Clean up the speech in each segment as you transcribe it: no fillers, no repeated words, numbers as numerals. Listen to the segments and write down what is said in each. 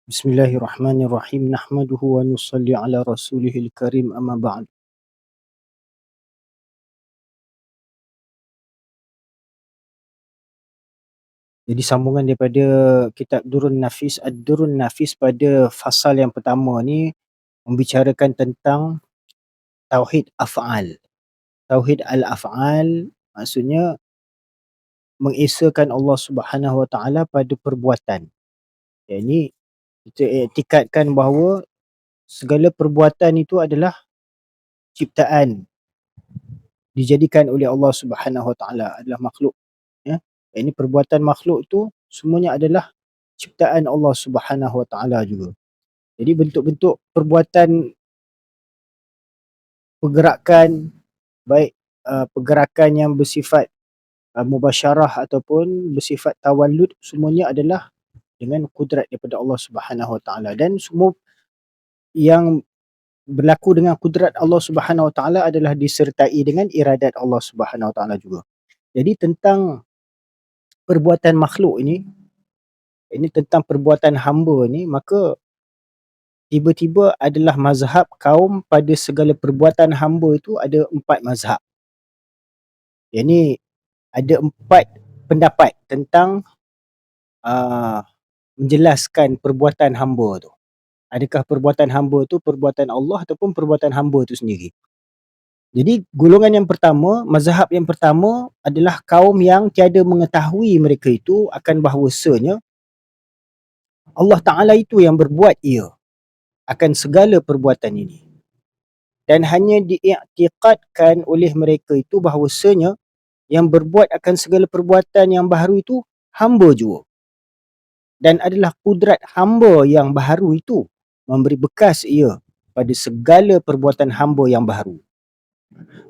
Bismillahirrahmanirrahim. Nahmaduhu wa nusalli ala rasulihil karim amma ba'd. Jadi sambungan daripada kitab Durrun Nafis, Ad-Durrun Nafis pada fasal yang pertama ni membicarakan tentang tauhid af'al. Tauhid al-af'al maksudnya mengesakan Allah Subhanahu Wa Taala pada perbuatan. Yang ini kita iktikadkan bahawa segala perbuatan itu adalah ciptaan, dijadikan oleh Allah Subhanahu Wa Taala, adalah makhluk, ya. Yang ini perbuatan makhluk tu semuanya adalah ciptaan Allah Subhanahu Wa Taala juga. Jadi bentuk-bentuk perbuatan pergerakan, baik pergerakan yang bersifat mubasyarah ataupun bersifat tawallud, semuanya adalah dengan kudrat daripada Allah Subhanahu Wa Taala, dan semua yang berlaku dengan kudrat Allah Subhanahu Wa Taala adalah disertai dengan iradat Allah Subhanahu Wa Taala juga. Jadi tentang perbuatan makhluk ini tentang perbuatan hamba ni, maka tiba-tiba adalah mazhab kaum pada segala perbuatan hamba itu ada 4 mazhab. Yang ni ada 4 pendapat tentang menjelaskan perbuatan hamba tu. Adakah perbuatan hamba tu perbuatan Allah ataupun perbuatan hamba tu sendiri. Jadi golongan yang pertama, mazhab yang pertama adalah kaum yang tiada mengetahui mereka itu akan bahawasanya Allah Ta'ala itu yang berbuat ia akan segala perbuatan ini. Dan hanya diiktikadkan oleh mereka itu bahawasanya yang berbuat akan segala perbuatan yang baharu itu hamba jua. Dan adalah kudrat hamba yang baharu itu memberi bekas ia pada segala perbuatan hamba yang baharu.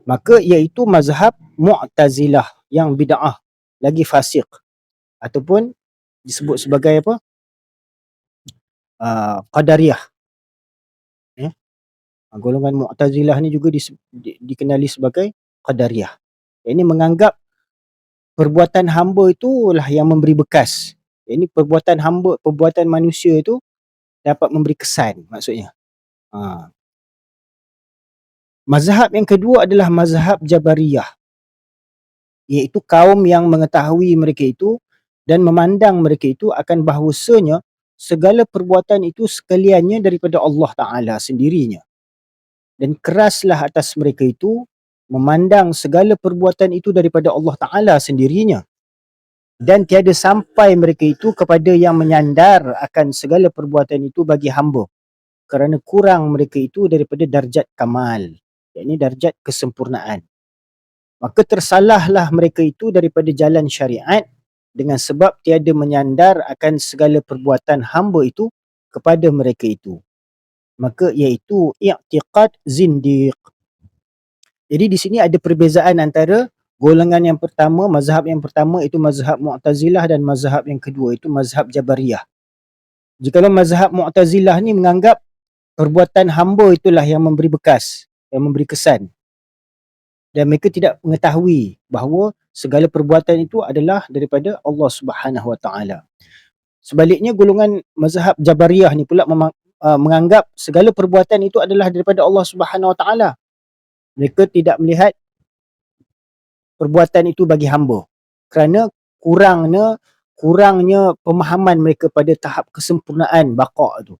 Maka iaitu mazhab Mu'tazilah yang bid'ah, lagi fasik, ataupun disebut sebagai apa? Qadariyah. Golongan Mu'tazilah ni juga dikenali sebagai Qadariyah. Ini menganggap perbuatan hamba itulah yang memberi bekas. Ini perbuatan hamba, perbuatan manusia itu dapat memberi kesan maksudnya. Mazhab yang kedua adalah mazhab Jabariyah, iaitu kaum yang mengetahui mereka itu dan memandang mereka itu akan bahawasanya segala perbuatan itu sekaliannya daripada Allah Ta'ala sendirinya. Dan keraslah atas mereka itu memandang segala perbuatan itu daripada Allah Ta'ala sendirinya. Dan tiada sampai mereka itu kepada yang menyandar akan segala perbuatan itu bagi hamba, kerana kurang mereka itu daripada darjat kamal, yakni darjat kesempurnaan. Maka tersalahlah mereka itu daripada jalan syariat dengan sebab tiada menyandar akan segala perbuatan hamba itu kepada mereka itu. Maka iaitu i'tiqad zindiq. Jadi di sini ada perbezaan antara golongan yang pertama, mazhab yang pertama itu mazhab Mu'tazilah, dan mazhab yang kedua itu mazhab Jabariyah. Jikalau mazhab Mu'tazilah ni menganggap perbuatan hamba itulah yang memberi bekas, yang memberi kesan, dan mereka tidak mengetahui bahawa segala perbuatan itu adalah daripada Allah Subhanahu Wa Taala. Sebaliknya golongan mazhab Jabariyah ni pula menganggap segala perbuatan itu adalah daripada Allah Subhanahu Wa Taala. Mereka tidak melihat perbuatan itu bagi hamba kerana kurangnya pemahaman mereka pada tahap kesempurnaan baqa' tu.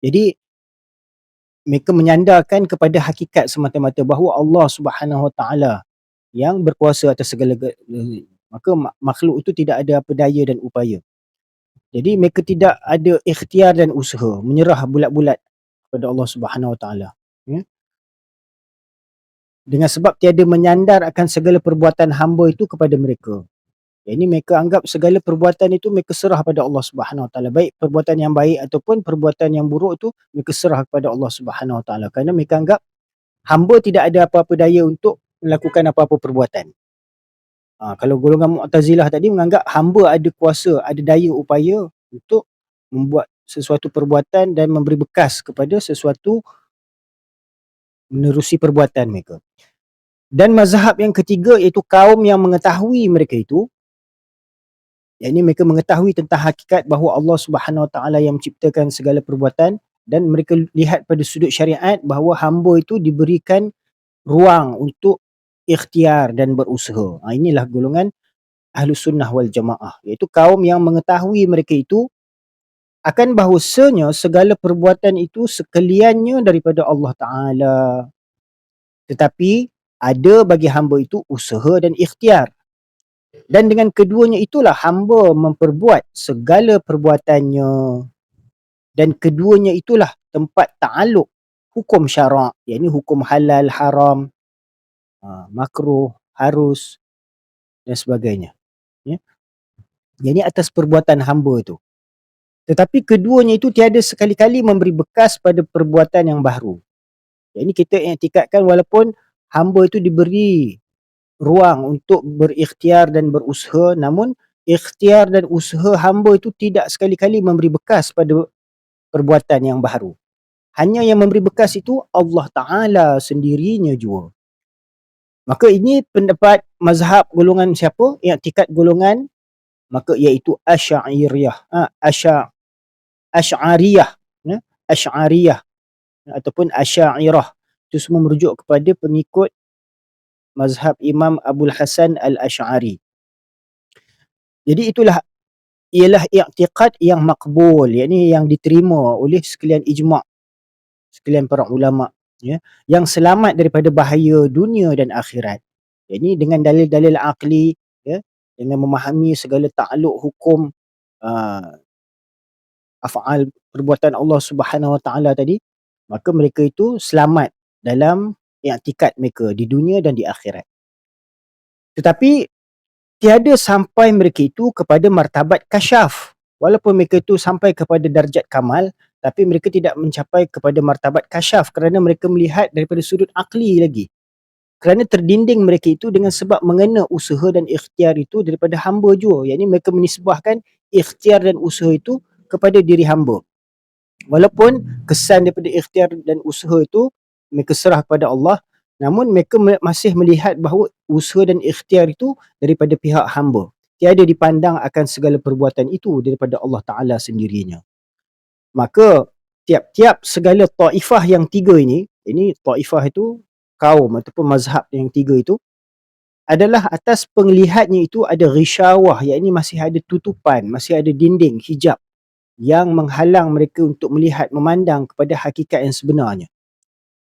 Jadi mereka menyandarkan kepada hakikat semata-mata bahawa Allah Subhanahu Wa Taala yang berkuasa atas segala, maka makhluk itu tidak ada apa daya dan upaya. Jadi mereka tidak ada ikhtiar dan usaha, menyerah bulat-bulat kepada Allah Subhanahu Wa Taala, ya. Dengan sebab tiada menyandar akan segala perbuatan hamba itu kepada mereka. Yang ini mereka anggap segala perbuatan itu mereka serah pada Allah Subhanahu Wa Taala, baik perbuatan yang baik ataupun perbuatan yang buruk itu mereka serah kepada Allah Subhanahu Wa Taala, kerana mereka anggap hamba tidak ada apa-apa daya untuk melakukan apa-apa perbuatan. Kalau golongan Mu'tazilah tadi menganggap hamba ada kuasa, ada daya upaya untuk membuat sesuatu perbuatan dan memberi bekas kepada sesuatu menerusi perbuatan mereka. Dan mazhab yang ketiga iaitu kaum yang mengetahui mereka itu Yakni mereka mengetahui tentang hakikat bahawa Allah Subhanahu Wa Taala yang menciptakan segala perbuatan, dan mereka lihat pada sudut syariat bahawa hamba itu diberikan ruang untuk ikhtiar dan berusaha. Inilah golongan Ahlus Sunnah wal Jamaah, iaitu kaum yang mengetahui mereka itu akan bahawasanya segala perbuatan itu sekaliannya daripada Allah Taala. Tetapi ada bagi hamba itu usaha dan ikhtiar. Dan dengan keduanya itulah hamba memperbuat segala perbuatannya. Dan keduanya itulah tempat ta'aluk hukum syarak, yakni hukum halal, haram, makruh, harus dan sebagainya. Ya. Jadi atas perbuatan hamba itu. Tetapi keduanya itu tiada sekali-kali memberi bekas pada perbuatan yang baru. Yakni kita iktikadkan walaupun hamba itu diberi ruang untuk berikhtiar dan berusaha, namun ikhtiar dan usaha hamba itu tidak sekali-kali memberi bekas pada perbuatan yang baru. Hanya yang memberi bekas itu Allah Ta'ala sendirinya jua. Maka ini pendapat mazhab golongan siapa? Iktikad golongan, maka iaitu Asy'ariyah. Asy'ariyah. Ya? Asy'ariyah ataupun Asy'ariyah. Itu semua merujuk kepada pengikut mazhab Imam Abul Hasan Al-Asy'ari. Jadi itulah ialah i'tiqad yang makbul, yakni yang diterima oleh sekalian ijma', sekalian para ulama, ya, yang selamat daripada bahaya dunia dan akhirat. Yakni dengan dalil-dalil akli, ya, dengan memahami segala takluk hukum uh, af'al perbuatan Allah Subhanahu Wa Taala tadi, maka mereka itu selamat dalam i'tikad mereka di dunia dan di akhirat. Tetapi tiada sampai mereka itu kepada martabat kasyaf. Walaupun mereka itu sampai kepada darjat kamal, tapi mereka tidak mencapai kepada martabat kasyaf kerana mereka melihat daripada sudut akli lagi. Kerana terdinding mereka itu dengan sebab mengena usaha dan ikhtiar itu daripada hamba jua. Yang ini mereka menisbahkan ikhtiar dan usaha itu kepada diri hamba. Walaupun kesan daripada ikhtiar dan usaha itu mereka serah kepada Allah, namun mereka masih melihat bahawa usaha dan ikhtiar itu daripada pihak hamba. Tiada dipandang akan segala perbuatan itu daripada Allah Ta'ala sendirinya. Maka tiap-tiap segala taifah yang tiga ini taifah itu kaum ataupun mazhab yang tiga itu, adalah atas penglihatnya itu ada ghisyawah, yakni masih ada tutupan, masih ada dinding, hijab yang menghalang mereka untuk melihat, memandang kepada hakikat yang sebenarnya,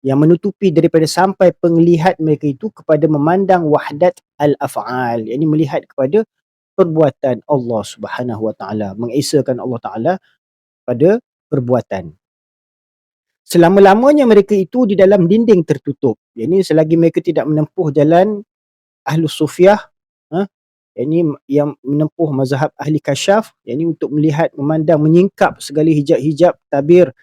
yang menutupi daripada sampai penglihat mereka itu kepada memandang wahdat al-af'al, yakni melihat kepada perbuatan Allah Subhanahu Wa Taala, mengesakan Allah Taala pada perbuatan. Selama-lamanya mereka itu di dalam dinding tertutup, yakni selagi mereka tidak menempuh jalan Ahlus Sufyah, yakni yang menempuh mazhab ahli kasyaf, yakni untuk melihat, memandang, menyingkap segala hijab-hijab, tabir,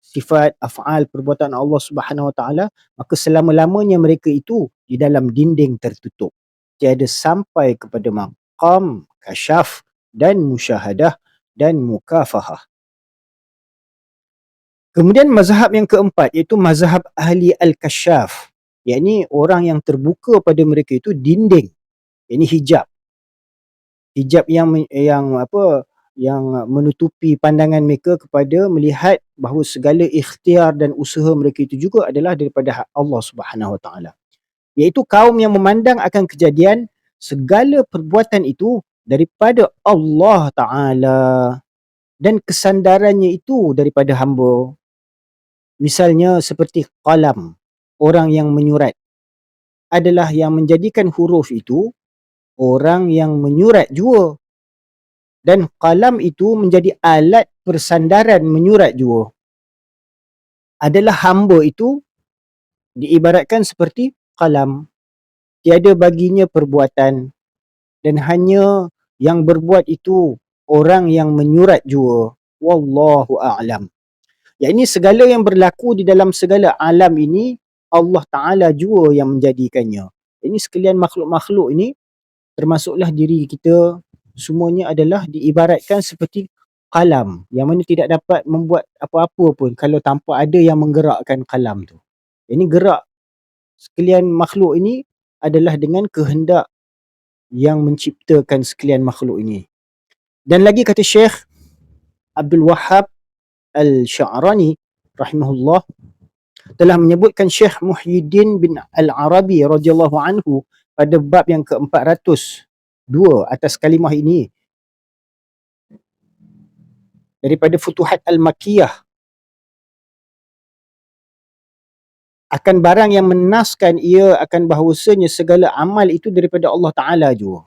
sifat, af'al, perbuatan Allah Subhanahu Wa Taala, maka selama-lamanya mereka itu di dalam dinding tertutup. Tiada sampai kepada maqam kasyaf dan musyahadah dan mukafahah. Kemudian mazhab yang keempat iaitu mazhab ahli al-kasyaf, yakni orang yang terbuka pada mereka itu dinding, yakni hijab. Hijab yang menutupi pandangan mereka kepada melihat bahawa segala ikhtiar dan usaha mereka itu juga adalah daripada Allah Subhanahu Wa Taala. Iaitu kaum yang memandang akan kejadian segala perbuatan itu daripada Allah Taala dan kesandarannya itu daripada hamba. Misalnya seperti qalam, orang yang menyurat, adalah yang menjadikan huruf itu orang yang menyurat jua, dan qalam itu menjadi alat persandaran menyurat jua. Adalah hamba itu diibaratkan seperti qalam, tiada baginya perbuatan, dan hanya yang berbuat itu orang yang menyurat jua. Wallahu a'lam. Yakni segala yang berlaku di dalam segala alam ini Allah Ta'ala jua yang menjadikannya. Ini sekalian makhluk-makhluk ini, termasuklah diri kita, semuanya adalah diibaratkan seperti kalam yang mana tidak dapat membuat apa-apa pun kalau tanpa ada yang menggerakkan kalam tu. Ini gerak sekalian makhluk ini adalah dengan kehendak yang menciptakan sekalian makhluk ini. Dan lagi kata Syekh Abdul Wahhab Al-Sya'rani rahimahullah telah menyebutkan Syekh Muhyiddin bin Al-Arabi radhiyallahu anhu pada bab yang ke-402 atas kalimah ini daripada Futuhat Al-Makkiyah akan barang yang menaskan ia akan bahawasanya segala amal itu daripada Allah Ta'ala jua.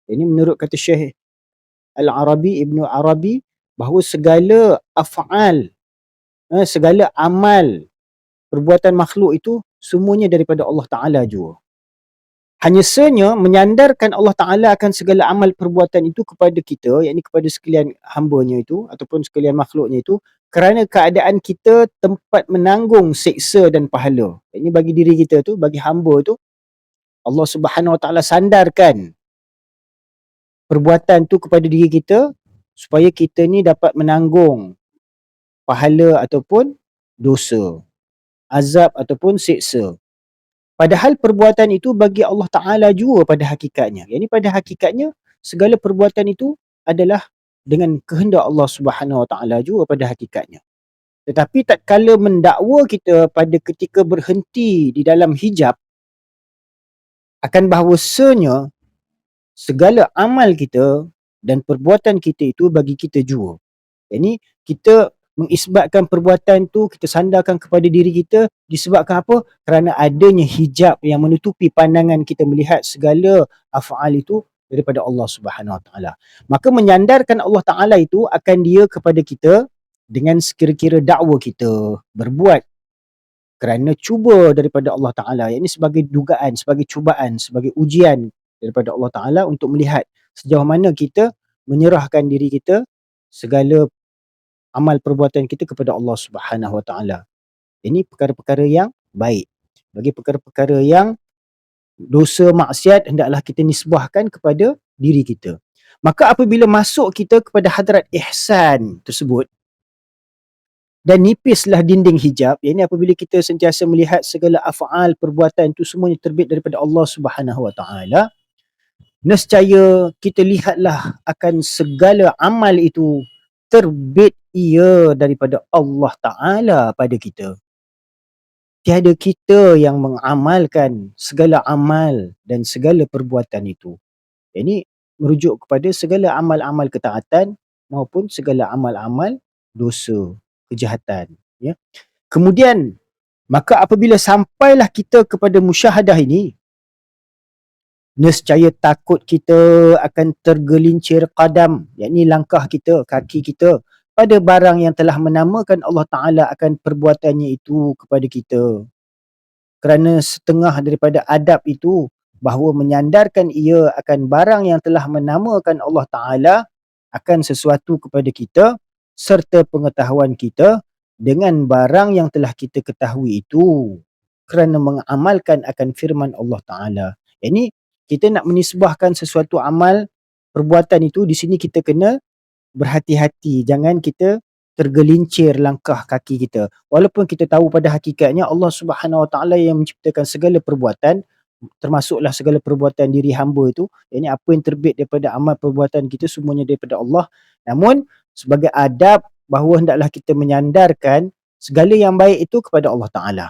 Ini menurut kata Syekh Al-Arabi, Ibnu Arabi, bahawa segala af'al, segala amal perbuatan makhluk itu semuanya daripada Allah Ta'ala jua. Hanya sahaja menyandarkan Allah Ta'ala akan segala amal perbuatan itu kepada kita, yakni kepada sekalian hambanya itu ataupun sekalian makhluknya itu, kerana keadaan kita tempat menanggung seksa dan pahala. Ini bagi diri kita tu, bagi hamba tu, Allah Subhanahu Wa Ta'ala sandarkan perbuatan tu kepada diri kita supaya kita ni dapat menanggung pahala ataupun dosa, azab ataupun seksa. Padahal perbuatan itu bagi Allah Ta'ala jua pada hakikatnya. Yang ini pada hakikatnya segala perbuatan itu adalah dengan kehendak Allah Subhanahu Wa Ta'ala jua pada hakikatnya. Tetapi tatkala mendakwa kita pada ketika berhenti di dalam hijab, akan bahawasanya segala amal kita dan perbuatan kita itu bagi kita jua. Yang kita mengisbatkan perbuatan tu, kita sandarkan kepada diri kita disebabkan apa? Kerana adanya hijab yang menutupi pandangan kita melihat segala af'al itu daripada Allah Subhanahu Wa Ta'ala. Maka menyandarkan Allah Ta'ala itu akan dia kepada kita dengan sekira-kira dakwa kita berbuat kerana cuba daripada Allah Ta'ala. Yang ini sebagai dugaan, sebagai cubaan, sebagai ujian daripada Allah Ta'ala untuk melihat sejauh mana kita menyerahkan diri kita segala amal perbuatan kita kepada Allah Subhanahu Wa Ta'ala. Ini perkara-perkara yang baik. Bagi perkara-perkara yang dosa maksiat, hendaklah kita nisbahkan kepada diri kita. Maka apabila masuk kita kepada hadrat ihsan tersebut, dan nipislah dinding hijab, iaitu apabila kita sentiasa melihat segala af'al perbuatan itu semuanya terbit daripada Allah Subhanahu Wa Ta'ala, nescaya kita lihatlah akan segala amal itu terbit ia daripada Allah Ta'ala pada kita. Tiada kita yang mengamalkan segala amal dan segala perbuatan itu. Ini merujuk kepada segala amal-amal ketaatan maupun segala amal-amal dosa, kejahatan. Ya. Kemudian, maka apabila sampailah kita kepada musyahadah ini, nescaya takut kita akan tergelincir qadam, yakni langkah kita, kaki kita, pada barang yang telah menamakan Allah Ta'ala akan perbuatannya itu kepada kita. Kerana setengah daripada adab itu bahawa menyandarkan ia akan barang yang telah menamakan Allah Ta'ala akan sesuatu kepada kita serta pengetahuan kita dengan barang yang telah kita ketahui itu kerana mengamalkan akan firman Allah Ta'ala. Ini kita nak menisbahkan sesuatu amal perbuatan itu, di sini kita kena berhati-hati, jangan kita tergelincir langkah kaki kita. Walaupun kita tahu pada hakikatnya Allah Subhanahu Wa Ta'ala yang menciptakan segala perbuatan, termasuklah segala perbuatan diri hamba itu, ini apa yang terbit daripada amal perbuatan kita semuanya daripada Allah. Namun sebagai adab bahawa hendaklah kita menyandarkan segala yang baik itu kepada Allah Ta'ala.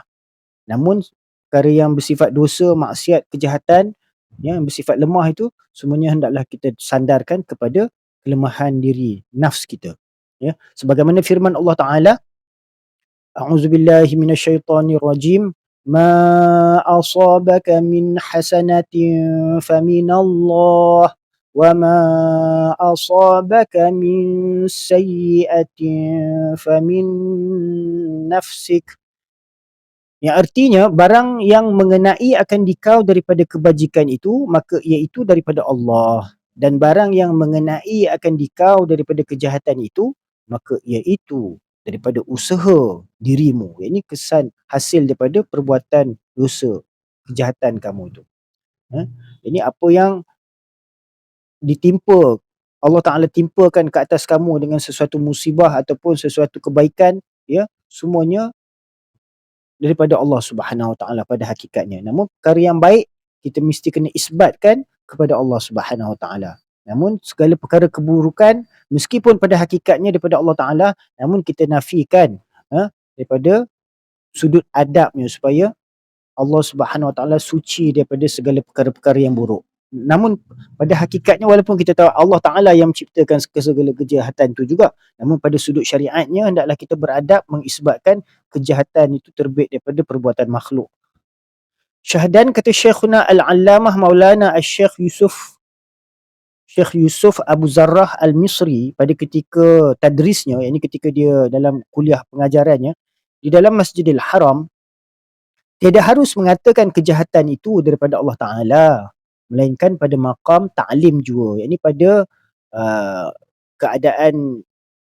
Namun perkara yang bersifat dosa, maksiat, kejahatan, yang bersifat lemah itu semuanya hendaklah kita sandarkan kepada kelemahan diri, nafs kita. Ya, sebagaimana firman Allah Ta'ala, A'udzubillahi minasyaitonirrajim, ma asabaka min hasanatin faminallah wa ma asabaka min sayyi'atin famin nafsik. Yang artinya barang yang mengenai akan dikau daripada kebajikan itu maka iaitu daripada Allah, dan barang yang mengenai akan dikau daripada kejahatan itu maka iaitu daripada usaha dirimu. Ini kesan hasil daripada perbuatan dosa, kejahatan kamu itu. Ini apa yang ditimpa, Allah Ta'ala timpakan ke atas kamu dengan sesuatu musibah ataupun sesuatu kebaikan, ya, semuanya daripada Allah Subhanahu Wa Ta'ala pada hakikatnya. Namun perkara yang baik kita mesti kena isbatkan kepada Allah Subhanahu Wa Taala. Namun segala perkara keburukan meskipun pada hakikatnya daripada Allah Taala, namun kita nafikan daripada sudut adabnya supaya Allah Subhanahu Wa Taala suci daripada segala perkara-perkara yang buruk. Namun pada hakikatnya walaupun kita tahu Allah Taala yang menciptakan segala kejahatan itu juga, namun pada sudut syariatnya hendaklah kita beradab mengisbatkan kejahatan itu terbit daripada perbuatan makhluk. Syahdan kata Syekhuna Al-Allamah Maulana Syekh Yusuf Abu Zarrah Al-Misri pada ketika tadrisnya, yakni ketika dia dalam kuliah pengajarannya di dalam Masjidil Haram, tiada harus mengatakan kejahatan itu daripada Allah Ta'ala, melainkan pada maqam ta'lim juga, yakni pada uh, keadaan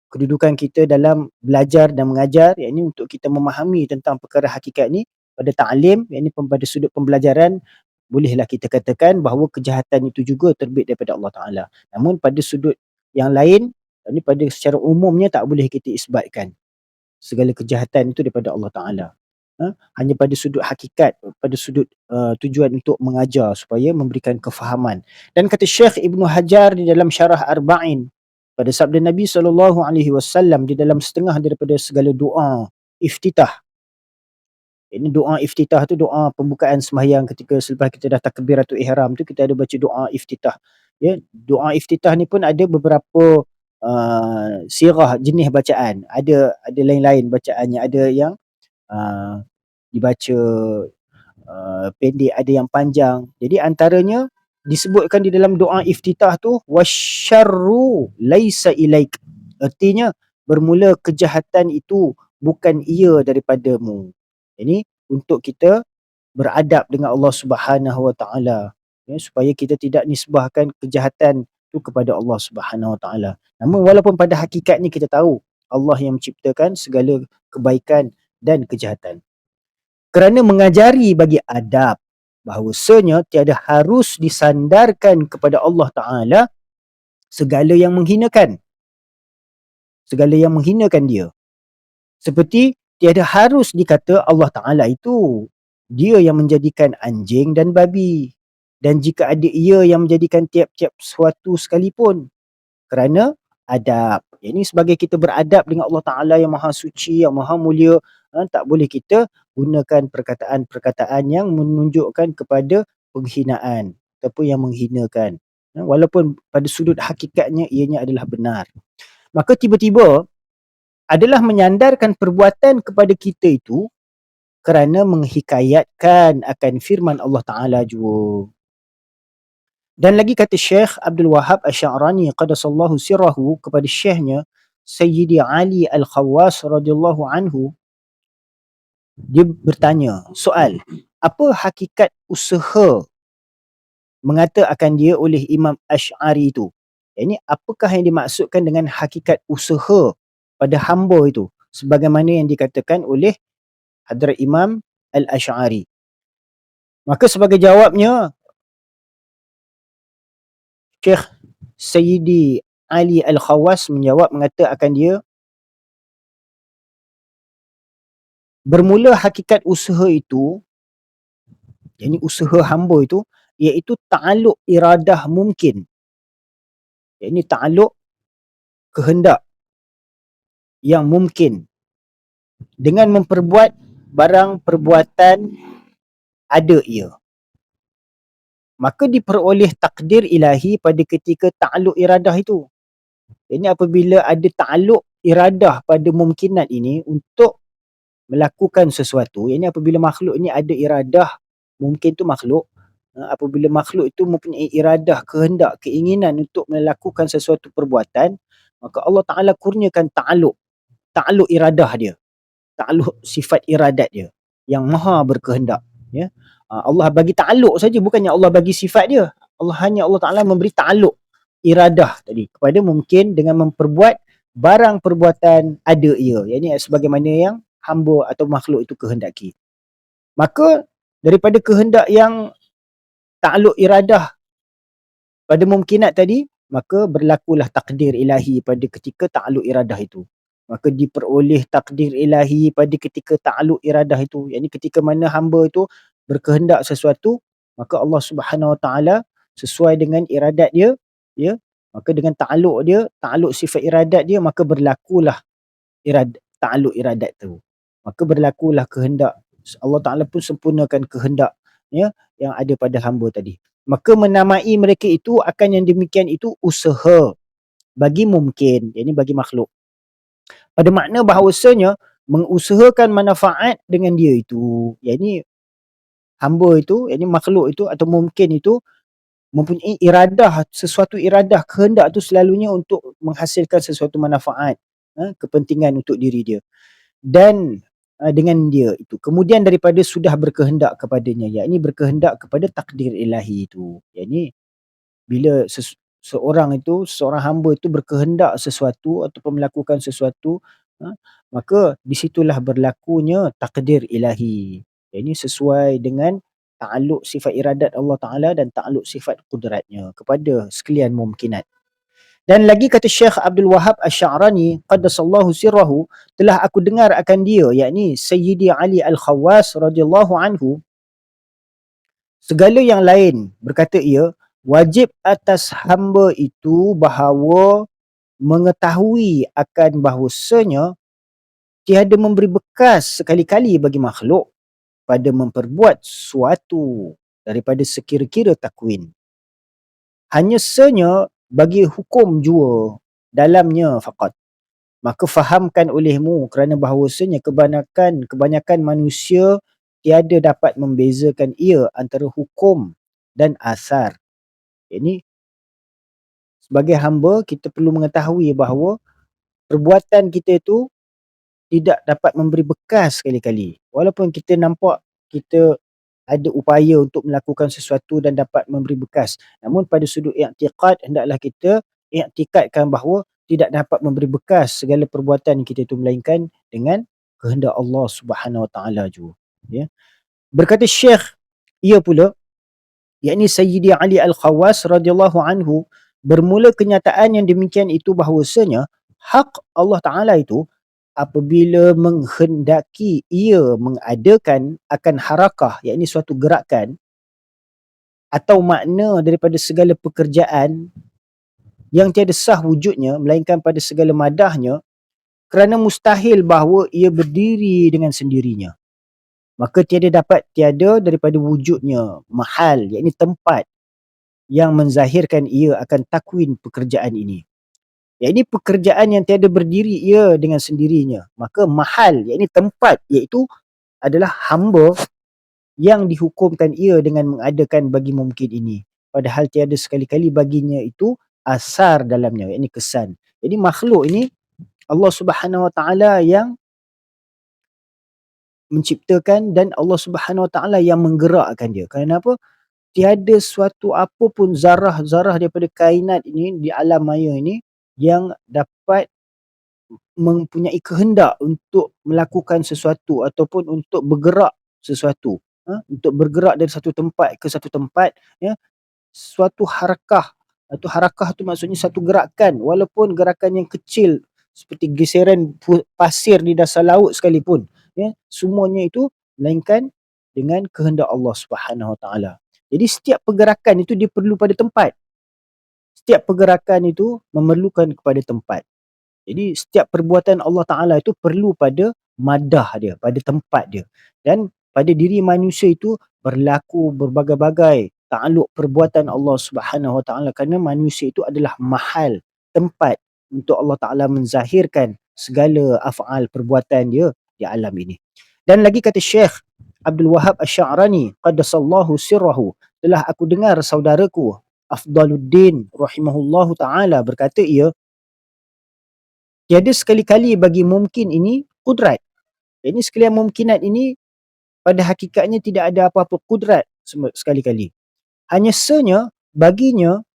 kedudukan kita dalam belajar dan mengajar, yakni untuk kita memahami tentang perkara hakikat ni pada ta'lim, yakni pada sudut pembelajaran, bolehlah kita katakan bahawa kejahatan itu juga terbit daripada Allah Ta'ala. Namun pada sudut yang lain, yakni pada secara umumnya tak boleh kita isbatkan segala kejahatan itu daripada Allah Ta'ala. Hanya pada sudut hakikat, pada sudut tujuan untuk mengajar supaya memberikan kefahaman. Dan kata Syekh Ibnu Hajar di dalam Syarah Arba'in, pada sabda Nabi SAW di dalam setengah daripada segala doa iftitah. Ini doa iftitah tu doa pembukaan sembahyang ketika selepas kita dah takbiratul ihram tu kita ada baca doa iftitah. Ya, doa iftitah ni pun ada beberapa sirah jenis bacaan. Ada lain-lain bacaannya, ada yang dibaca pendek, ada yang panjang. Jadi antaranya disebutkan di dalam doa iftitah tu wasyarru laisa ilaik. Artinya bermula kejahatan itu bukan ia daripadamu. Ini untuk kita beradab dengan Allah Subhanahu Wa Taala, ya, supaya kita tidak nisbahkan kejahatan itu kepada Allah Subhanahu Wa Taala. Namun walaupun pada hakikatnya kita tahu Allah yang menciptakan segala kebaikan dan kejahatan. Kerana mengajari bagi adab bahawasanya tiada harus disandarkan kepada Allah Ta'ala segala yang menghinakan. Segala yang menghinakan dia. Seperti tiada harus dikata Allah Ta'ala itu dia yang menjadikan anjing dan babi. Dan jika ada ia yang menjadikan tiap-tiap sesuatu sekalipun. Kerana adab. Ini sebagai kita beradab dengan Allah Ta'ala yang maha suci, yang maha mulia. Tak boleh kita gunakan perkataan-perkataan yang menunjukkan kepada penghinaan ataupun yang menghinakan. Walaupun pada sudut hakikatnya ianya adalah benar. Maka tiba-tiba adalah menyandarkan perbuatan kepada kita itu kerana menghikayatkan akan firman Allah Ta'ala juga. Dan lagi kata Syekh Abdul Wahab Asy-Sya'rani qadasallahu sirrahu kepada syekhnya Sayyidi Ali Al-Khawas radhiyallahu anhu, dia bertanya soal, apa hakikat usaha mengata akan dia oleh Imam Asy'ari itu? Ini apakah yang dimaksudkan dengan hakikat usaha pada hamba itu sebagaimana yang dikatakan oleh Hadrat Imam Al-Asy'ari? Maka sebagai jawabnya Syekh Sayyidi Ali Al-Khawas menjawab mengata akan dia bermula hakikat usaha itu, yakni usaha hamba itu, iaitu ta'alluq iradah mungkin, yakni ta'alluq kehendak yang mungkin dengan memperbuat barang perbuatan ada ia. Maka diperoleh takdir ilahi pada ketika ta'alluq iradah itu. Ini apabila ada ta'alluq iradah pada mungkinat ini untuk melakukan sesuatu, ini apabila makhluk ini ada iradah, mungkin tu makhluk, apabila makhluk itu mempunyai iradah, kehendak, keinginan untuk melakukan sesuatu perbuatan, maka Allah Ta'ala kurniakan ta'alluq iradah dia, ta'alluq sifat iradat dia yang maha berkehendak, ya. Allah bagi ta'alluq saja, bukannya Allah bagi sifat dia. Allah Ta'ala memberi ta'alluq iradah tadi kepada mungkin dengan memperbuat barang perbuatan ada ia, yakni sebagaimana yang hamba atau makhluk itu kehendaki. Maka daripada kehendak yang ta'alluq iradah pada mungkinat tadi, maka berlakulah takdir ilahi pada ketika ta'alluq iradah itu. Maka diperoleh takdir ilahi pada ketika ta'alluq iradah itu, yakni ketika mana hamba itu berkehendak sesuatu, maka Allah Subhanahu Wa Taala sesuai dengan iradat dia, ya, maka dengan ta'alluq sifat iradat dia, maka berlakulah ta'alluq iradat tu. Maka berlakulah kehendak. Allah Ta'ala pun sempurnakan kehendak, ya, yang ada pada hamba tadi. Maka menamai mereka itu akan yang demikian itu usaha bagi mungkin, yakni bagi makhluk. Pada makna bahawasanya mengusahakan manfaat dengan dia itu, yakni hamba itu, yakni makhluk itu atau mungkin itu mempunyai iradah, sesuatu iradah, kehendak tu selalunya untuk menghasilkan sesuatu manfaat, kepentingan untuk diri dia. Dan dengan dia itu kemudian daripada sudah berkehendak kepadanya, yakni berkehendak kepada takdir ilahi itu, yakni bila seorang hamba itu berkehendak sesuatu ataupun melakukan sesuatu, ha, maka di situlah berlakunya takdir ilahi. Ini sesuai dengan ta'alluq sifat iradat Allah Ta'ala dan ta'alluq sifat kudratnya kepada sekalian mumkinat. Dan lagi kata Syekh Abdul Wahab Asy-Sya'rani qaddasallahu sirrahu, telah aku dengar akan dia, yakni Sayyidi Ali Al-Khawas radhiyallahu anhu, segala yang lain, berkata ia, wajib atas hamba itu bahawa mengetahui akan bahawasanya tiada memberi bekas sekali-kali bagi makhluk pada memperbuat suatu daripada sekira-kira takwin. Hanya senya bagi hukum jua dalamnya faqat. Maka fahamkan olehmu kerana bahawasanya kebanyakan manusia tiada dapat membezakan ia antara hukum dan asar. Ini sebagai hamba kita perlu mengetahui bahawa perbuatan kita itu tidak dapat memberi bekas sekali-kali. Walaupun kita nampak kita ada upaya untuk melakukan sesuatu dan dapat memberi bekas. Namun pada sudut i'tiqad hendaklah kita i'tikadkan bahawa tidak dapat memberi bekas segala perbuatan kita itu melainkan dengan kehendak Allah Subhanahu Wa Taala jua. Ya. Berkata Syekh ia pula, yakni Sayyidi Ali Al-Khawas radhiyallahu anhu, bermula kenyataan yang demikian itu bahawasanya hak Allah Ta'ala itu apabila menghendaki ia mengadakan akan harakah, yakni suatu gerakan atau makna daripada segala pekerjaan yang tiada sah wujudnya melainkan pada segala madahnya, kerana mustahil bahawa ia berdiri dengan sendirinya. Maka tiada daripada wujudnya mahal, yakni tempat yang menzahirkan ia akan takwin pekerjaan ini. Yakni pekerjaan yang tiada berdiri ia dengan sendirinya. Maka mahal, yakni tempat, iaitu adalah hamba yang dihukumkan ia dengan mengadakan bagi mungkin ini. Padahal tiada sekali-kali baginya itu asar dalamnya, yakni kesan. Jadi makhluk ini Allah Subhanahu Wa Taala yang menciptakan dan Allah Subhanahu Wa Taala yang menggerakkan dia. Kenapa? Tiada suatu apa pun zarah-zarah daripada kainat ini di alam maya ini yang dapat mempunyai kehendak untuk melakukan sesuatu ataupun untuk bergerak sesuatu, untuk bergerak dari satu tempat ke satu tempat, ya, suatu harakah, atau harakah tu maksudnya satu gerakan, walaupun gerakan yang kecil seperti geseran pasir di dasar laut sekalipun, ya, semuanya itu melainkan dengan kehendak Allah Subhanahu Wa Taala. Jadi setiap pergerakan itu dia perlu pada tempat. Setiap pergerakan itu memerlukan kepada tempat. Jadi setiap perbuatan Allah Ta'ala itu perlu pada madah dia, pada tempat dia. Dan pada diri manusia itu berlaku berbagai-bagai ta'aluk perbuatan Allah Subhanahu Wa Ta'ala, kerana manusia itu adalah mahal, tempat untuk Allah Ta'ala menzahirkan segala af'al perbuatan dia di alam ini. Dan lagi kata Syekh Abdul Wahab Asy-Sya'rani qaddasallahu sirrahu, telah aku dengar saudaraku Afdaluddin rahimahullahu ta'ala berkata ia, tiada sekali-kali bagi mungkin ini kudrat. Jadi sekalian mungkinat ini pada hakikatnya tidak ada apa-apa kudrat sekali-kali. Hanya senya baginya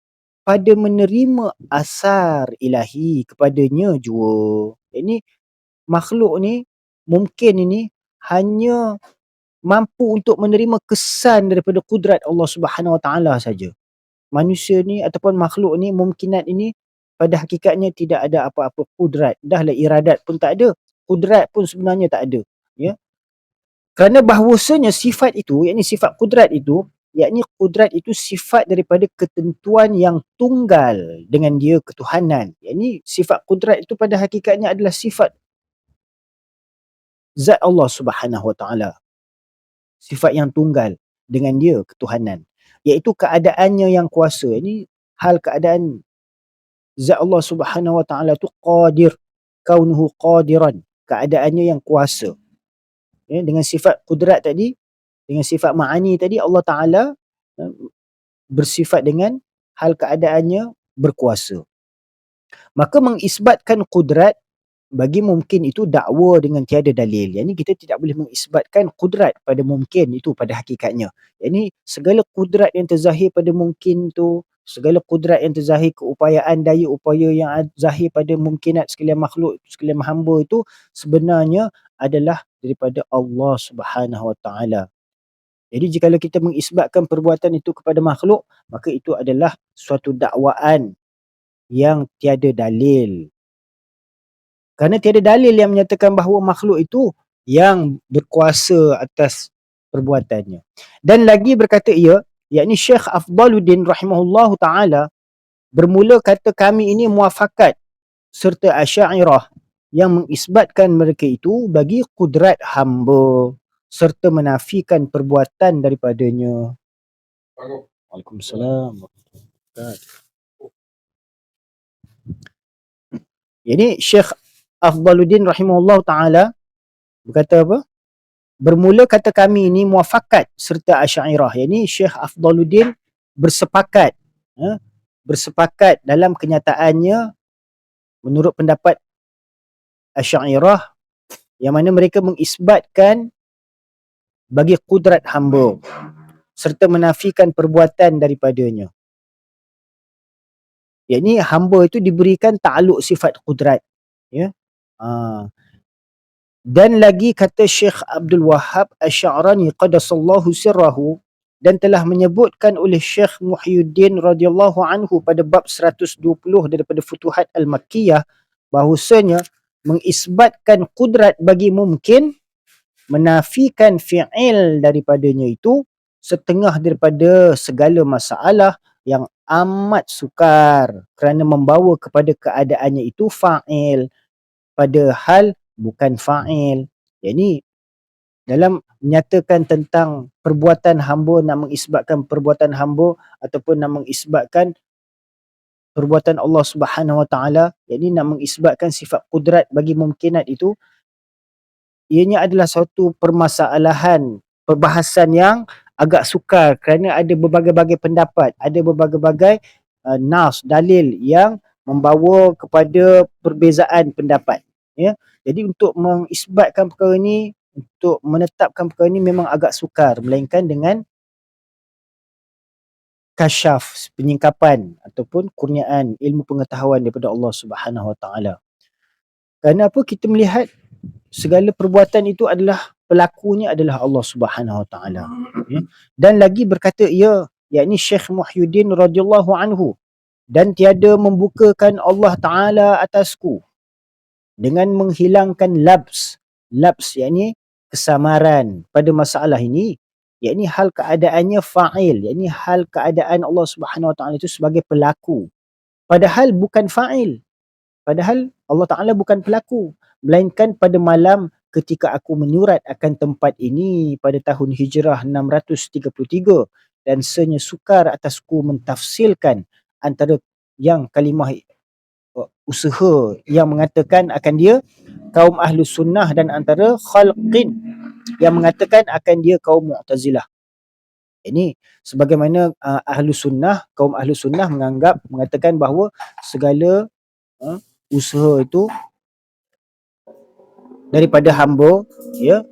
pada menerima asar ilahi kepadanya jua. Ini makhluk ni, mungkin ini hanya mampu untuk menerima kesan daripada kudrat Allah Subhanahu Wa Taala saja. Manusia ni ataupun makhluk ni, mungkinat ini pada hakikatnya tidak ada apa-apa kudrat. Dahlah iradat pun tak ada, kudrat pun sebenarnya tak ada, ya. Kerana bahawasanya sifat itu, yakni sifat kudrat itu yakni kudrat itu sifat daripada ketentuan yang tunggal dengan dia ketuhanan. Yakni sifat kudrat itu pada hakikatnya adalah sifat zat Allah Subhanahu Wa Taala, sifat yang tunggal dengan dia ketuhanan, iaitu keadaannya yang kuasa. Ini hal keadaan zat Allah Subhanahu Wa Taala tu qadir, kaunuhu qadiran, keadaannya yang kuasa. Ya, dengan sifat kudrat tadi, dengan sifat ma'ani tadi, Allah Taala eh, bersifat dengan hal keadaannya berkuasa. Maka mengisbatkan kudrat bagi mungkin itu dakwa dengan tiada dalil. Yang ni kita tidak boleh mengisbatkan kudrat pada mungkin itu pada hakikatnya. Yang ni segala kudrat yang terzahir pada mungkin tu, segala kudrat yang terzahir keupayaan daya upaya yang zahir pada mungkinat sekalian makhluk, sekalian hamba itu sebenarnya adalah daripada Allah Subhanahu Wa Taala. Jadi jikalau kita mengisbatkan perbuatan itu kepada makhluk, maka itu adalah suatu dakwaan yang tiada dalil. Kerana tiada dalil yang menyatakan bahawa makhluk itu yang berkuasa atas perbuatannya. Dan lagi berkata ia, yakni Syekh Afdaluddin rahimahullahu ta'ala, bermula kata kami ini muafakat serta Asy'ariyah yang mengisbatkan mereka itu bagi kudrat hamba serta menafikan perbuatan daripadanya. Waalaikumsalam. Jadi Syekh Afdaluddin rahimahullah ta'ala berkata apa? Bermula kata kami ini muafakat serta Asy'ariyah. Yang Syekh Afdaluddin bersepakat. Bersepakat dalam kenyataannya menurut pendapat Asy'ariyah yang mana mereka mengisbatkan bagi kudrat hamba serta menafikan perbuatan daripadanya. Yakni hamba itu diberikan ta'aluk sifat kudrat. Ya. Dan lagi kata Syekh Abdul Wahhab Asy-Sya'rani qaddasallahu sirrahu, dan telah menyebutkan oleh Syekh Muhyiddin radhiyallahu anhu pada bab 120 daripada Futuhat Al-Makkiyah bahawasanya mengisbatkan kudrat bagi mungkin menafikan fi'il daripadanya itu setengah daripada segala masalah yang amat sukar kerana membawa kepada keadaannya itu fa'il padahal bukan fa'il. Jadi dalam menyatakan tentang perbuatan hamba, nak mengisbatkan perbuatan hamba ataupun nak mengisbatkan perbuatan Allah Subhanahu Wa Taala, jadi nak mengisbatkan sifat kudrat bagi mungkinat itu, ianya adalah suatu permasalahan, perbahasan yang agak sukar kerana ada berbagai-bagai pendapat, ada berbagai-bagai nas, dalil yang membawa kepada perbezaan pendapat. Ya. Jadi untuk mengisbatkan perkara ini, untuk menetapkan perkara ini memang agak sukar, melainkan dengan kasyaf, penyingkapan ataupun kurniaan ilmu pengetahuan daripada Allah Subhanahu Wa Taala. Kerana apa? Kita melihat segala perbuatan itu adalah pelakunya adalah Allah Subhanahu Wa Taala. Ya. Dan lagi berkata ia, yakni Syekh Muhyiddin radhiyallahu anhu, dan tiada membukakan Allah Taala atasku dengan menghilangkan labs. Labs yakni kesamaran pada masalah ini, yakni hal keadaannya fa'il, yakni hal keadaan Allah Subhanahu Wa Taala itu sebagai pelaku. Padahal bukan fa'il. Padahal Allah Ta'ala bukan pelaku. Melainkan pada malam ketika aku menyurat akan tempat ini pada tahun Hijrah 633 dan senyap sukar atasku mentafsirkan antara yang kalimah usaha yang mengatakan akan dia kaum Ahlus Sunnah dan antara khalqin yang mengatakan akan dia kaum Mu'tazilah. Ini sebagaimana Ahlus Sunnah, kaum Ahlus Sunnah mengatakan bahawa segala usaha itu daripada hamba, ya.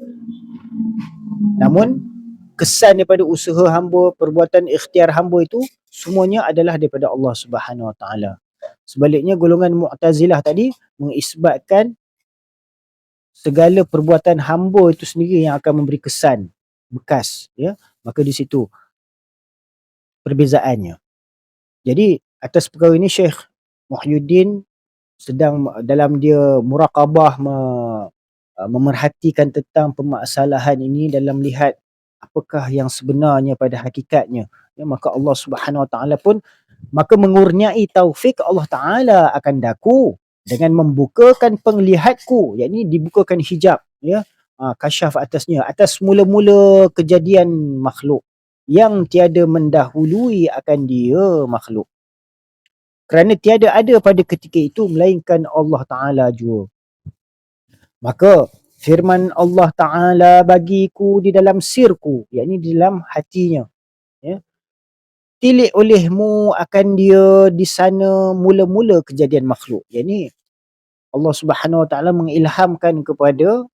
Namun kesan daripada usaha hamba, perbuatan ikhtiar hamba itu semuanya adalah daripada Allah Subhanahu Wa Taala. Sebaliknya golongan Mu'tazilah tadi mengisbatkan segala perbuatan hamba itu sendiri yang akan memberi kesan bekas, ya. Maka di situ perbezaannya. Jadi atas perkara ini Syekh Muhyiddin sedang dalam dia muraqabah memerhatikan tentang permasalahan ini dalam melihat apakah yang sebenarnya pada hakikatnya. Ya, maka Allah Subhanahu Wa Taala pun maka mengurniai taufik Allah Taala akan daku dengan membukakan penglihatku, yakni dibukakan hijab, ya, kasyaf atasnya, atas mula-mula kejadian makhluk yang tiada mendahului akan dia makhluk, kerana tiada ada pada ketika itu melainkan Allah Taala jua. Maka firman Allah Taala bagiku di dalam sirku, yakni di dalam hatinya, ya, tilik olehmu akan dia di sana mula-mula kejadian makhluk. Yakni Allah Subhanahu Wa Taala mengilhamkan kepada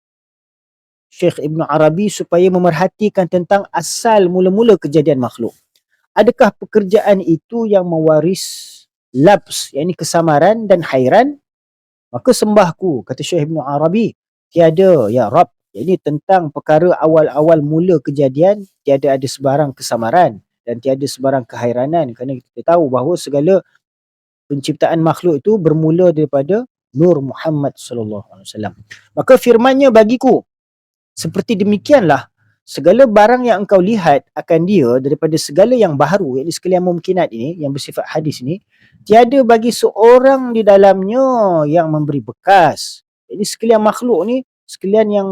Syekh Ibn Arabi supaya memerhatikan tentang asal mula-mula kejadian makhluk. Adakah pekerjaan itu yang mewaris labs, yakni kesamaran dan hairan? Maka sembahku, kata Syekh Ibn Arabi, tiada ya Rab, yakni tentang perkara awal-awal mula kejadian, tiada ada sebarang kesamaran dan tiada sebarang kehairanan, kerana kita tahu bahawa segala penciptaan makhluk itu bermula daripada Nur Muhammad sallallahu alaihi wasallam. Maka firman-Nya bagiku, seperti demikianlah segala barang yang engkau lihat akan dia daripada segala yang baharu, iaitu segala yang mungkinat ini, yang bersifat hadis ini, tiada bagi seorang di dalamnya yang memberi bekas. Jadi sekalian makhluk ni, sekalian yang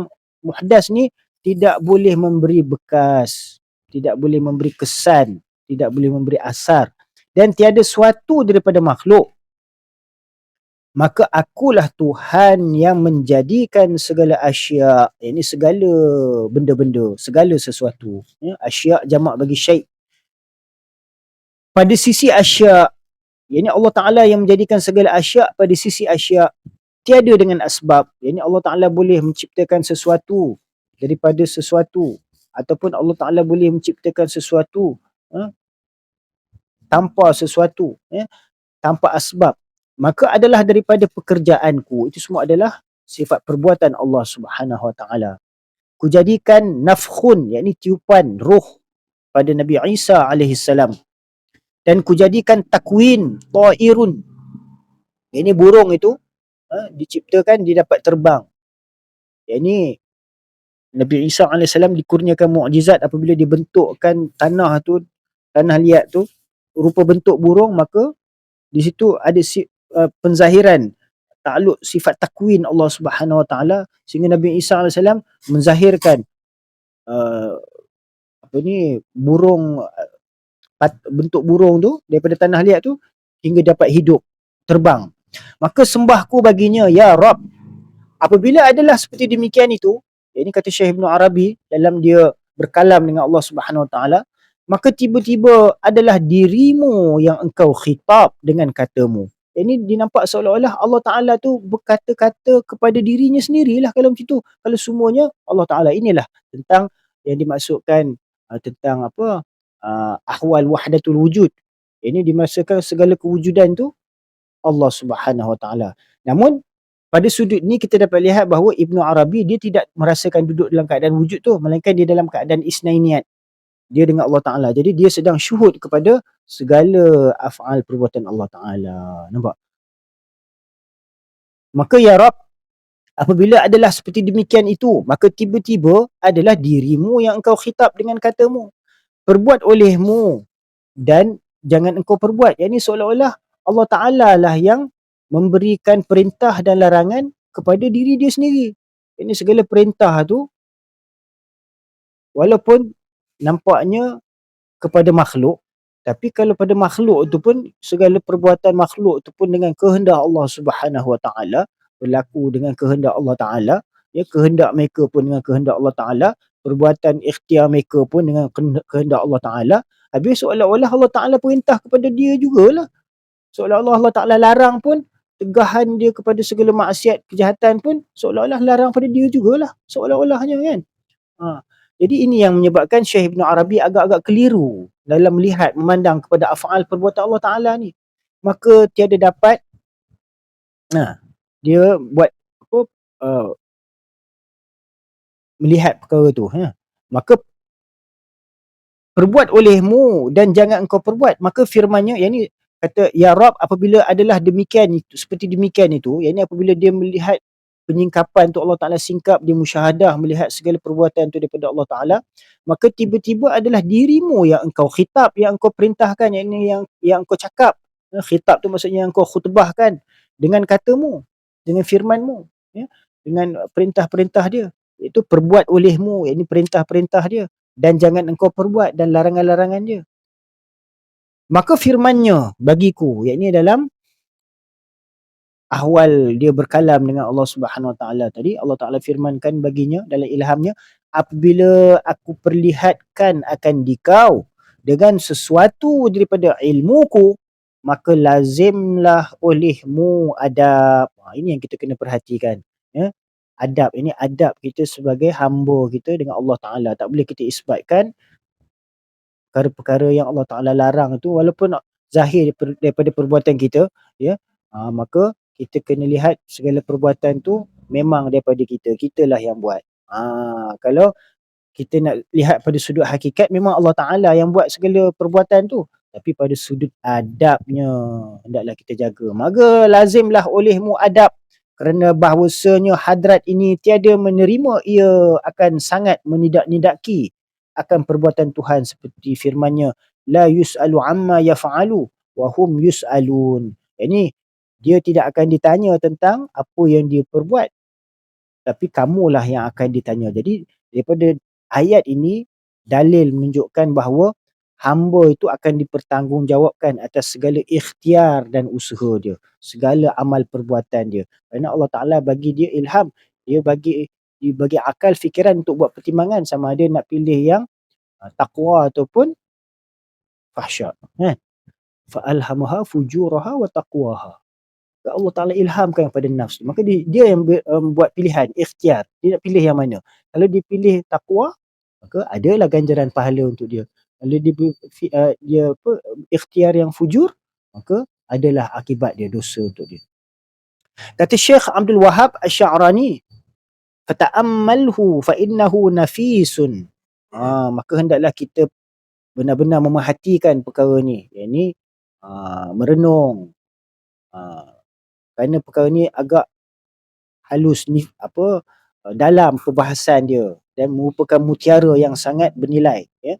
muhdas ni, tidak boleh memberi bekas, tidak boleh memberi kesan, tidak boleh memberi asar, dan tiada suatu daripada makhluk. Maka akulah Tuhan yang menjadikan segala asya, ini segala benda-benda, segala sesuatu, ya, asya jamak bagi syai'. Pada sisi asya, yakni Allah Ta'ala yang menjadikan segala asya pada sisi asya, tiada dengan asbab, yakni Allah Ta'ala boleh menciptakan sesuatu daripada sesuatu, ataupun Allah Ta'ala boleh menciptakan sesuatu, tanpa sesuatu, tanpa asbab. Maka adalah daripada pekerjaanku. Itu semua adalah sifat perbuatan Allah Subhanahu Wa Taala. Kujadikan nafkhun, yakni tiupan roh pada Nabi Isa alaihi salam, dan kujadikan takwin ta'irun, yakni burung itu diciptakan dia dapat terbang. Yakni Nabi Isa alaihi salam dikurniakan mukjizat apabila dibentukkan tanah tu, tanah liat tu rupa bentuk burung, maka di situ ada penzahiran takluk sifat takwin Allah Subhanahu Wa Taala, sehingga Nabi Isa alaihi salam menzahirkan burung, bentuk burung tu daripada tanah liat tu hingga dapat hidup terbang. Maka sembahku baginya, ya Rab, apabila adalah seperti demikian itu, ini kata Syekh Ibn Arabi dalam dia berkalam dengan Allah Subhanahu Wa Taala, maka tiba-tiba adalah dirimu yang engkau khitab dengan katamu. Ini dinampak seolah-olah Allah Ta'ala tu berkata-kata kepada dirinya sendirilah kalau macam tu. Kalau semuanya Allah Ta'ala, inilah tentang yang dimaksudkan tentang apa, ahwal wahdatul wujud. Ini dimaksudkan segala kewujudan tu Allah Subhanahu Wa Taala. Namun pada sudut ni kita dapat lihat bahawa Ibnu Arabi dia tidak merasakan duduk dalam keadaan wujud tu, melainkan dia dalam keadaan isnainiat, dia dengan Allah Ta'ala. Jadi dia sedang syuhud kepada segala af'al perbuatan Allah Ta'ala. Nampak? Maka ya Rab, apabila adalah seperti demikian itu, maka tiba-tiba adalah dirimu yang engkau khitab dengan katamu. Perbuat olehmu dan jangan engkau perbuat. Yang ini seolah-olah Allah Ta'ala lah yang memberikan perintah dan larangan kepada diri dia sendiri. Ini segala perintah tu, walaupun nampaknya kepada makhluk, tapi kalau pada makhluk tu pun, segala perbuatan makhluk tu pun dengan kehendak Allah Subhanahu Wa Taala, berlaku dengan kehendak Allah Taala, ya, kehendak mereka pun dengan kehendak Allah Taala, perbuatan ikhtiar mereka pun dengan kehendak Allah Taala. Habis seolah-olah Allah Taala perintah kepada dia jugalah. Seolah-olah Allah Taala larang pun, tegahan dia kepada segala maksiat kejahatan pun seolah-olah larang pada dia jugalah, seolah-olahnya kan. Jadi ini yang menyebabkan Syekh Ibn Arabi agak-agak keliru dalam melihat, memandang kepada af'al perbuatan Allah Ta'ala ni. Maka tiada dapat dia buat apa, melihat perkara tu. Maka perbuat olehmu dan jangan engkau perbuat. Maka firmannya, yang ni kata, ya Rab, apabila adalah demikian itu, seperti demikian itu, yang ni apabila dia melihat penyingkapan tu Allah Ta'ala singkap, dia musyahadah melihat segala perbuatan tu daripada Allah Ta'ala, maka tiba-tiba adalah dirimu yang engkau khitab, yang engkau perintahkan, yang ini yang engkau cakap. Khitab tu maksudnya yang engkau khutbahkan dengan katamu, dengan firmanmu, ya, dengan perintah-perintah dia. Itu perbuat olehmu, ini perintah-perintah dia, dan jangan engkau perbuat, dan larangan-larangan dia. Maka firmannya bagiku, yakni dalam ahwal dia berkalam dengan Allah Subhanahu Wa Taala tadi, Allah Taala firmankan baginya dalam ilhamnya, apabila aku perlihatkan akan dikau dengan sesuatu daripada ilmuku, maka lazimlah olehmu adab. Ini yang kita kena perhatikan, ya. Adab ini, adab kita sebagai hamba kita dengan Allah Taala. Tak boleh kita isbatkan perkara-perkara yang Allah Taala larang itu walaupun zahir daripada perbuatan kita, ya. Maka kita kena lihat segala perbuatan tu memang daripada kita, kitalah yang buat. Kalau kita nak lihat pada sudut hakikat, memang Allah Taala yang buat segala perbuatan tu, tapi pada sudut adabnya hendaklah kita jaga. Maka lazimlah olehmu adab, kerana bahawasanya hadrat ini tiada menerima, ia akan sangat menidak-nidaki akan perbuatan Tuhan, seperti firman-Nya, la yus'alu amma yaf'alu wa hum yus'alun. Ini dia tidak akan ditanya tentang apa yang dia perbuat, tapi kamulah yang akan ditanya. Jadi daripada ayat ini, dalil menunjukkan bahawa hamba itu akan dipertanggungjawabkan atas segala ikhtiar dan usaha dia, segala amal perbuatan dia. Kerana Allah Ta'ala bagi dia ilham, dia bagi akal fikiran untuk buat pertimbangan sama ada nak pilih yang taqwa ataupun fahsya. Kan? Fa'alhamaha fujuraha wa taqwaha. Allah Ta'ala ilhamkan kepada nafsu. Maka dia yang buat pilihan, ikhtiar. Dia nak pilih yang mana. Kalau dia pilih taqwa, maka adalah ganjaran pahala untuk dia. Kalau dia ikhtiar yang fujur, maka adalah akibat dia, dosa untuk dia. Kata Syekh Abdul Wahab Asy-Sya'rani, fata'ammalhu fa'innahu nafisun. Maka hendaklah kita benar-benar memerhatikan perkara ni. Yang ni merenung. Kerana perkara ni agak halus ni, dalam perbahasan dia, dan merupakan mutiara yang sangat bernilai, ya.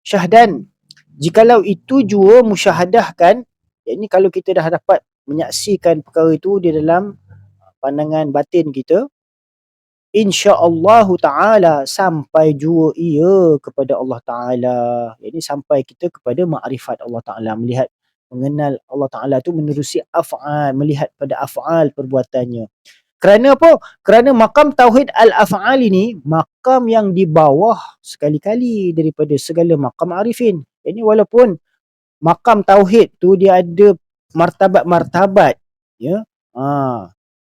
Syahdan, jikalau itu jua musyahadahkan, yakni kalau kita dah dapat menyaksikan perkara itu di dalam pandangan batin kita, insya-Allah taala sampai jua ia kepada Allah Taala. Yakni sampai kita kepada makrifat Allah Taala, melihat, mengenal Allah Taala tu menerusi af'al, melihat pada af'al perbuatannya. Kerana apa? Kerana maqam tauhid al-af'al ini maqam yang di bawah sekali-kali daripada segala maqam arifin. Ini walaupun maqam tauhid tu dia ada martabat-martabat, ya.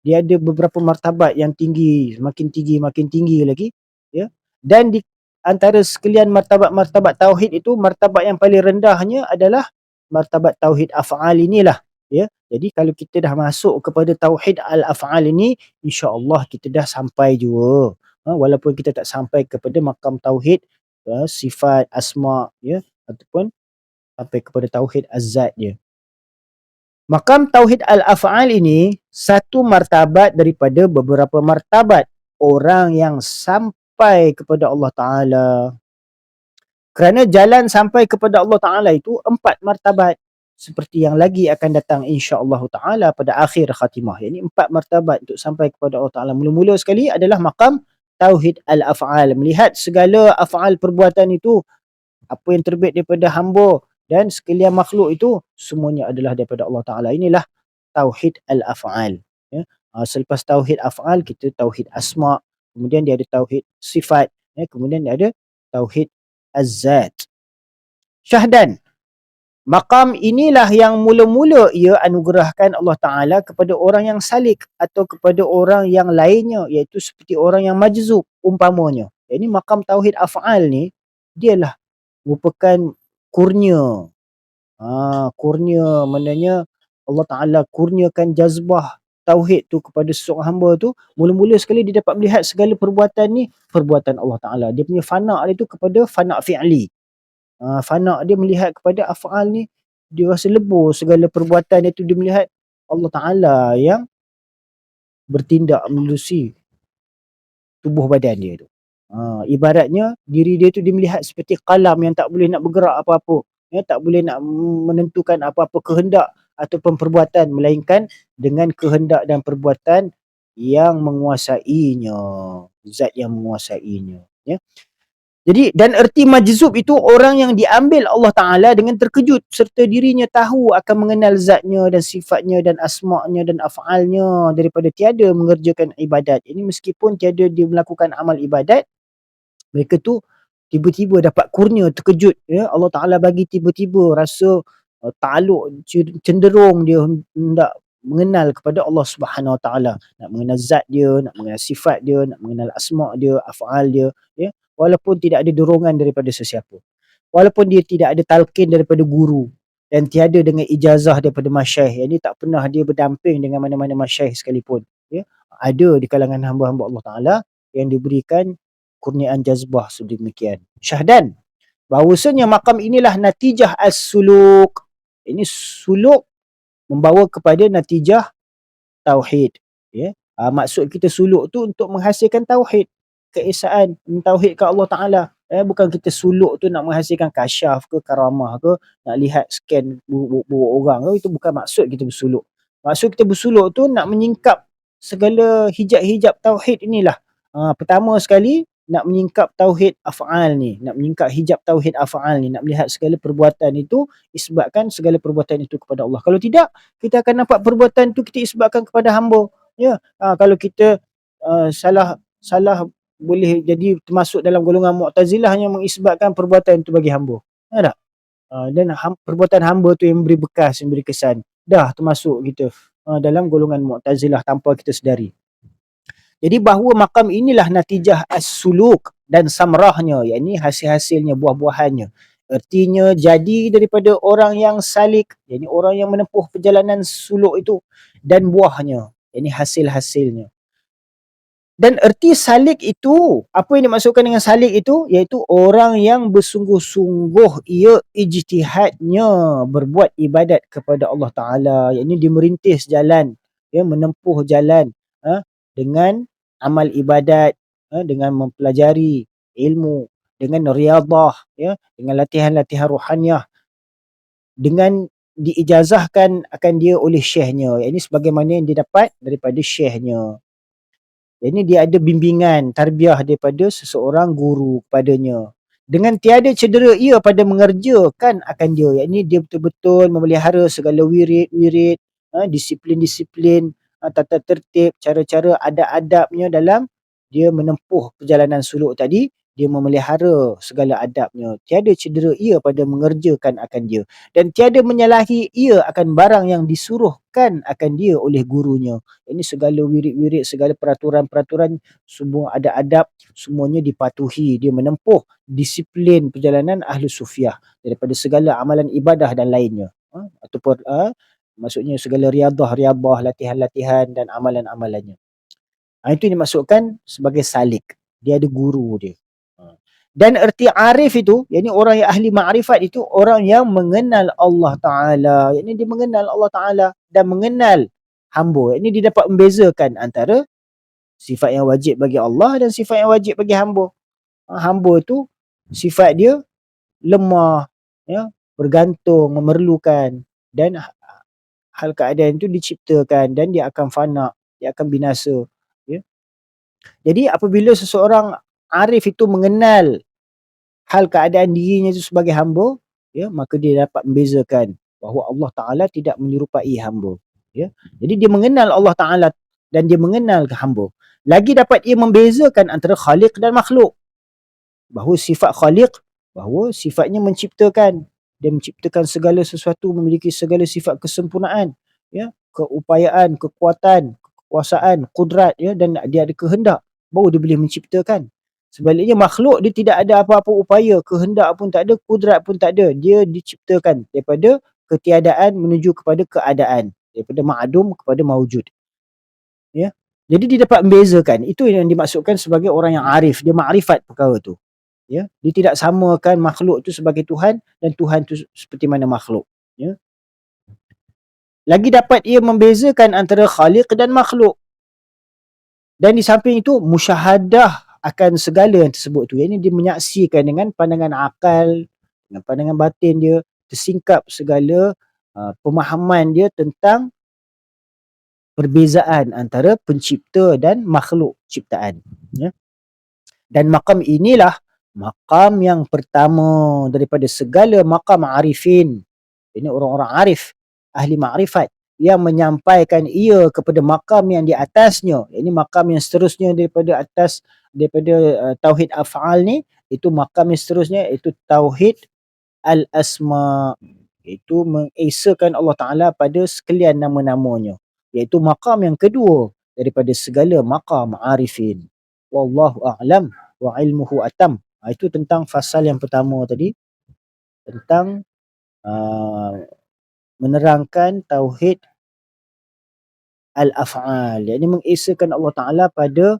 Dia ada beberapa martabat yang tinggi, makin tinggi lagi, ya. Dan di antara sekalian martabat-martabat tauhid itu, martabat yang paling rendahnya adalah martabat tauhid af'al inilah, ya. Jadi kalau kita dah masuk kepada tauhid al-af'al ini, insya-Allah kita dah sampai jua. Walaupun kita tak sampai kepada makam tauhid sifat, asma, ya, ataupun sampai kepada tauhid az-zat dia. Makam tauhid al-af'al ini satu martabat daripada beberapa martabat orang yang sampai kepada Allah Ta'ala. Kerana jalan sampai kepada Allah Ta'ala itu 4 martabat. Seperti yang lagi akan datang insya-Allah Ta'ala pada akhir khatimah. Ini 4 martabat untuk sampai kepada Allah Ta'ala. Mula-mula sekali adalah makam tauhid al-af'al. Melihat segala af'al perbuatan itu, apa yang terbit daripada hamba dan sekalian makhluk itu, semuanya adalah daripada Allah Ta'ala. Inilah tauhid al-af'al, ya. Selepas tauhid af'al, kita tauhid asma, kemudian dia ada tauhid sifat, ya. Kemudian dia ada tauhid az-zat. Syahdan, maqam inilah yang mula-mula ia anugerahkan Allah Ta'ala kepada orang yang salik atau kepada orang yang lainnya, iaitu seperti orang yang majzub umpamanya. Ini maqam tauhid af'al ni, dialah merupakan kurnia. Kurnia maknanya Allah Ta'ala kurniakan jazbah tauhid tu kepada seorang hamba tu. Mula-mula sekali dia dapat melihat segala perbuatan ni, perbuatan Allah Ta'ala. Dia punya fana' dia tu kepada fana' fi'li. Fana' dia melihat kepada af'al ni, dia rasa lebur segala perbuatan dia tu, dia melihat Allah Ta'ala yang bertindak menerusi tubuh badan dia tu. Ibaratnya diri dia tu dia melihat seperti qalam yang tak boleh nak bergerak apa-apa, tak boleh nak menentukan apa-apa kehendak ataupun perbuatan, melainkan dengan kehendak dan perbuatan yang menguasainya, zat yang menguasainya, ya. Jadi dan erti majzub itu orang yang diambil Allah Ta'ala dengan terkejut serta dirinya tahu akan mengenal zatnya dan sifatnya dan asma'nya dan af'alnya daripada tiada mengerjakan ibadat. Ini meskipun tiada dia melakukan amal ibadat, mereka tu tiba-tiba dapat kurnia, terkejut, ya. Allah Ta'ala bagi tiba-tiba rasa ta'aluk, cenderung dia hendak mengenal kepada Allah Subhanahu Wa Ta'ala, nak mengenal zat dia, nak mengenal sifat dia, nak mengenal asma' dia, af'al dia, ya. Walaupun tidak ada dorongan daripada sesiapa, walaupun dia tidak ada talqin daripada guru dan tiada dengan ijazah daripada masyayikh, yang ni tak pernah dia berdamping dengan mana-mana masyayikh sekalipun, ya. Ada di kalangan hamba-hamba Allah Ta'ala yang diberikan kurniaan jazbah sedemikian. Syahdan bahawasanya maqam inilah natijah as-suluk. Ini suluk membawa kepada natijah tauhid, ya. Maksud kita suluk tu untuk menghasilkan tauhid, keesaan, mentauhidkan Allah Ta'ala, bukan kita suluk tu nak menghasilkan kasyaf ke karamah ke, nak lihat scan buruk orang ke. Itu bukan maksud kita bersuluk. Maksud kita bersuluk tu nak menyingkap segala hijab-hijab tauhid inilah. Pertama sekali nak menyingkap tauhid af'al ni, nak menyingkap hijab tauhid af'al ni, nak melihat segala perbuatan itu isbatkan segala perbuatan itu kepada Allah. Kalau tidak, kita akan nampak perbuatan itu kita isbatkan kepada hamba, ya. Kalau kita salah salah boleh jadi termasuk dalam golongan Mu'tazilah yang mengisbatkan perbuatan itu bagi hamba. Ya tak? Dan perbuatan hamba tu yang beri bekas, yang beri kesan. Dah termasuk kita dalam golongan Mu'tazilah tanpa kita sedari. Jadi bahawa makam inilah natijah as-suluk dan samrahnya, yakni hasil-hasilnya, buah-buahannya. Artinya jadi daripada orang yang salik, yakni orang yang menempuh perjalanan suluk itu, dan buahnya, yakni hasil-hasilnya. Dan erti salik itu, apa yang dimaksudkan dengan salik itu? Iaitu orang yang bersungguh-sungguh ia ijtihadnya berbuat ibadat kepada Allah Ta'ala, yakni dia merintis jalan, ya, menempuh jalan dengan amal ibadat, dengan mempelajari ilmu, dengan riadah, ya, dengan latihan-latihan ruhaniyah, dengan diijazahkan akan dia oleh syekhnya, yakni sebagaimana yang dia dapat daripada syekhnya. Ini dia ada bimbingan, tarbiyah daripada seseorang guru kepadanya. Dengan tiada cedera ia pada mengerjakan akan dia. Yakni dia betul-betul memelihara segala wirid-wirid, disiplin-disiplin, tata tertib, cara-cara adab-adabnya dalam dia menempuh perjalanan suluk tadi. Dia memelihara segala adabnya. Tiada cedera ia pada mengerjakan akan dia. Dan tiada menyalahi ia akan barang yang disuruhkan akan dia oleh gurunya. Ini segala wirid-wirid, segala peraturan-peraturan, semua ada adab, semuanya dipatuhi. Dia menempuh disiplin perjalanan ahli sufiah daripada segala amalan ibadah dan lainnya. Ataupun maksudnya segala riadah, latihan-latihan dan amalan-amalannya. Itu dimaksudkan sebagai salik. Dia ada guru dia. Dan erti arif itu, yakni orang yang ahli ma'rifat itu, orang yang mengenal Allah Ta'ala. Yakni dia mengenal Allah Ta'ala dan mengenal hamba. Ini dia dapat membezakan antara sifat yang wajib bagi Allah dan sifat yang wajib bagi hamba. Hamba tu sifat dia lemah, ya, bergantung, memerlukan, dan hal keadaan itu diciptakan dan dia akan fana, dia akan binasa, ya. Jadi apabila seseorang arif itu mengenal hal keadaan dirinya itu sebagai hamba, ya, maka dia dapat membezakan bahawa Allah Ta'ala tidak menyerupai hamba, ya. Jadi dia mengenal Allah Ta'ala dan dia mengenal hamba. Lagi dapat ia membezakan antara khaliq dan makhluk. Bahawa sifat khaliq, bahawa sifatnya menciptakan. Dia menciptakan segala sesuatu, memiliki segala sifat kesempurnaan, ya, keupayaan, kekuatan, kekuasaan, kudrat, ya, dan dia ada kehendak baru dia boleh menciptakan. Sebaliknya makhluk dia tidak ada apa-apa upaya, kehendak pun tak ada, kudrat pun tak ada. Dia diciptakan daripada ketiadaan menuju kepada keadaan, daripada ma'adum kepada mawjud, ya. Jadi dia dapat membezakan. Itu yang dimaksudkan sebagai orang yang arif, dia makrifat perkara tu, ya. Dia tidak samakan makhluk tu sebagai Tuhan dan Tuhan tu seperti mana makhluk, ya. Lagi dapat ia membezakan antara khaliq dan makhluk. Dan di samping itu musyahadah akan segala yang tersebut tu. Yang ini dia menyaksikan dengan pandangan akal, dengan pandangan batin dia, tersingkap segala pemahaman dia tentang perbezaan antara pencipta dan makhluk ciptaan, ya. Dan maqam inilah maqam yang pertama daripada segala maqam arifin. Ini orang-orang arif, ahli makrifat yang menyampaikan ia kepada maqam yang di atasnya. Ini maqam yang seterusnya daripada atas, daripada tauhid af'al ni, itu maqam yang seterusnya iaitu tauhid al-asma, iaitu mengesakan Allah Taala pada sekalian nama-namanya. Iaitu maqam yang kedua daripada segala maqam arifin. Wallahu a'lam wa ilmuhu atam. Itu tentang fasal yang pertama tadi, tentang uh, menerangkan tauhid al-af'al. Yang ini mengesakan Allah Taala pada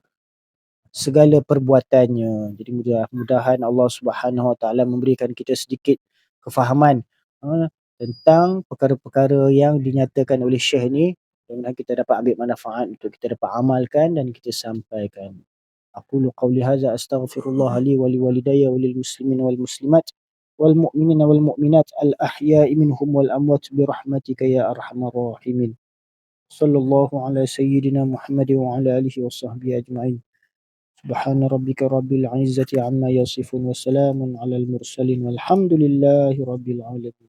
segala perbuatannya. Jadi mudah-mudahan Allah Subhanahu Wa Taala memberikan kita sedikit kefahaman tentang perkara-perkara yang dinyatakan oleh Syekh ni, dan kita dapat ambil manfaat untuk kita dapat amalkan dan kita sampaikan. Aqulu qawli hadza astaghfirullah li wa liwalidayya wa lil muslimin wal muslimat wal mu'minina wal mu'minat al ahya'i minhum wal amwat bi rahmatika ya arhamar rahimin. Sallallahu ala sayyidina Muhammad wa ala alihi wa sahbihi ajma'in. Subhana rabbika rabbil izzati amma yasifun wa salamun alal mursalin walhamdulillahi rabbil alamin.